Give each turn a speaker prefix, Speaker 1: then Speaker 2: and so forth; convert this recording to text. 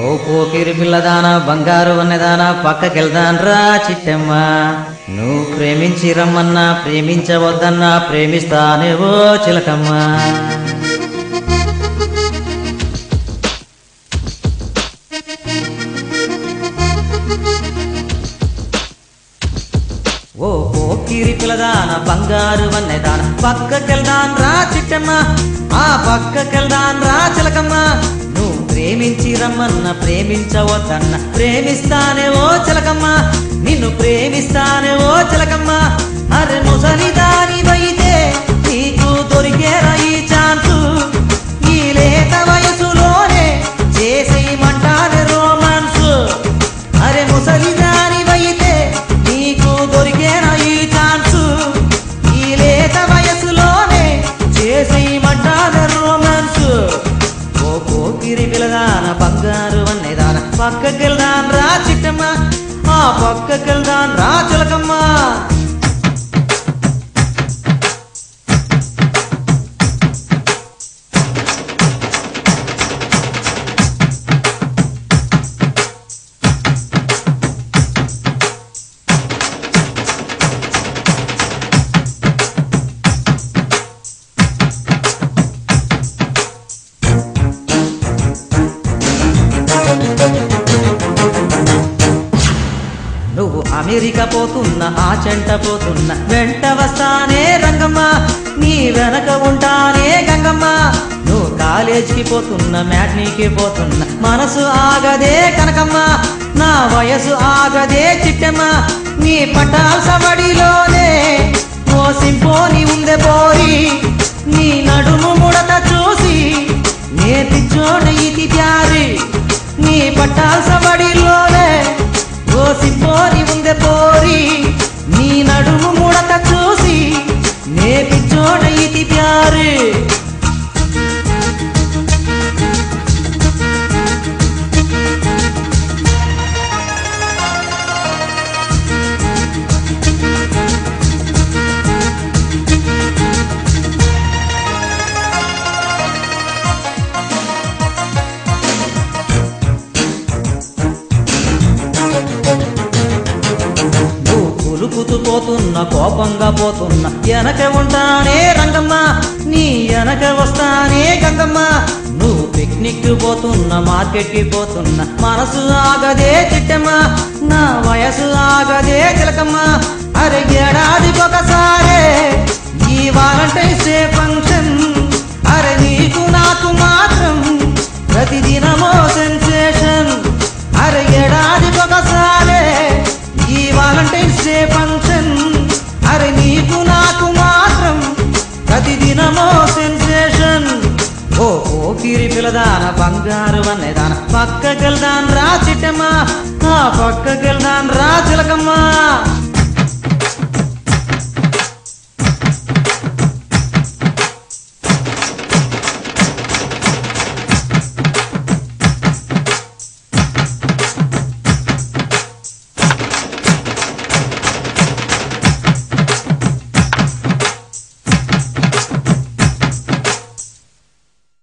Speaker 1: ఓ పోకిరి పిల్లదానా బంగారు వన్నెదానా పక్కకెళ్దాన్రా చిట్టమ్మ. నువ్వు ప్రేమించి రమ్మన్నా ప్రేమించవద్దన్నా ప్రేమిస్తానేవో చిలకమ్మ. ఓ పోకిరి పిల్లదాన బంగారు వన్నెదాన పక్కకెళ్దాన్రా చిట్టమ్మ. ఆ పక్కకెళ్దాన్రా చిలకమ్మ. నువ్వు ప్రేమించి రమ్మన్న ప్రేమించవద్దన్న ప్రేమిస్తానే ఓ చిలకమ్మ. నిన్ను ప్రేమిస్తానే ఓ చిలకమ్మ. అరే ముసలి దానివైతే నీకు దొరికేరా ఈ ఛాన్సు. ఈ లేత వయసులోనే చేసేయమంటానే రోమాన్స్. అరే ముసలి దానివైతే నీకు దొరికేరా ఈ ఛాన్సు. ఈ లేత వయసులోనే చేసేయమంటానే రోమాన్స్. ఓ పోకిరి పిల్లదాన బంగారు వన్నెదాన పక్కకెళ్దాన్ రా చిట్టమ్మ. ఆ పక్కకెళ్దాన్ రా చిలకమ్మ. నువ్వు అమెరికా పోతున్నా ఆ చెంట పోతున్నా వెంట వస్తానే రంగమ్మ. నీ వెనక ఉంటానే గంగమ్మ. నువ్వు కాలేజీకి పోతున్నా మ్యాట్నీకి పోతున్నా మనసు ఆగదే కనకమ్మ. నా వయసు ఆగదే చిట్టమ్మ. నీ పటాల సవడిలోనే ఓ సింపోని ఉందే పోరి. నీ నడుము ముడత చూసి నే పిచ్చోడ ఇది ప్యారి. నీ పటాల సవడిలోనే ఓ సింపోని ఉందే పోరి. నీ నడుము ముడత చూసి నే పిచ్చోడ ఇది ప్యారి. ఉలుకుతూ పోతున్నా కోపంగా పోతున్నా వెనక ఉంటానే రంగమ్మ. నీ వెనక వస్తానే గంగమ్మ. నువ్వు పిక్నిక్ పోతున్నా మార్కెట్కి పోతున్నా మనసు ఆగదే చిట్టమ్మ. నా వయసు ఆగదే చిలకమ్మ. అరే ఏడాదికొకసారే ఈ వాలంటైన్స్ డే ఫంక్షన్. అరే నీకు నాకు మాత్రం ప్రతిదినమో సెన్సేషన్. అరే ఏడాదికొకసారే ఈ వాలంటైన్స్ డే ఫంక్షన్. అరే నీకు నాకు మాత్రం ప్రతిదినమో సెన్సేషన్. ఓ పోకిరి పిల్లదాన బంగారు వన్నెదాన పక్కకెళ్దాన్ రా చిట్టమ్మ. ఆ పక్కకెళ్దాన్ రా చిలకమ్మ.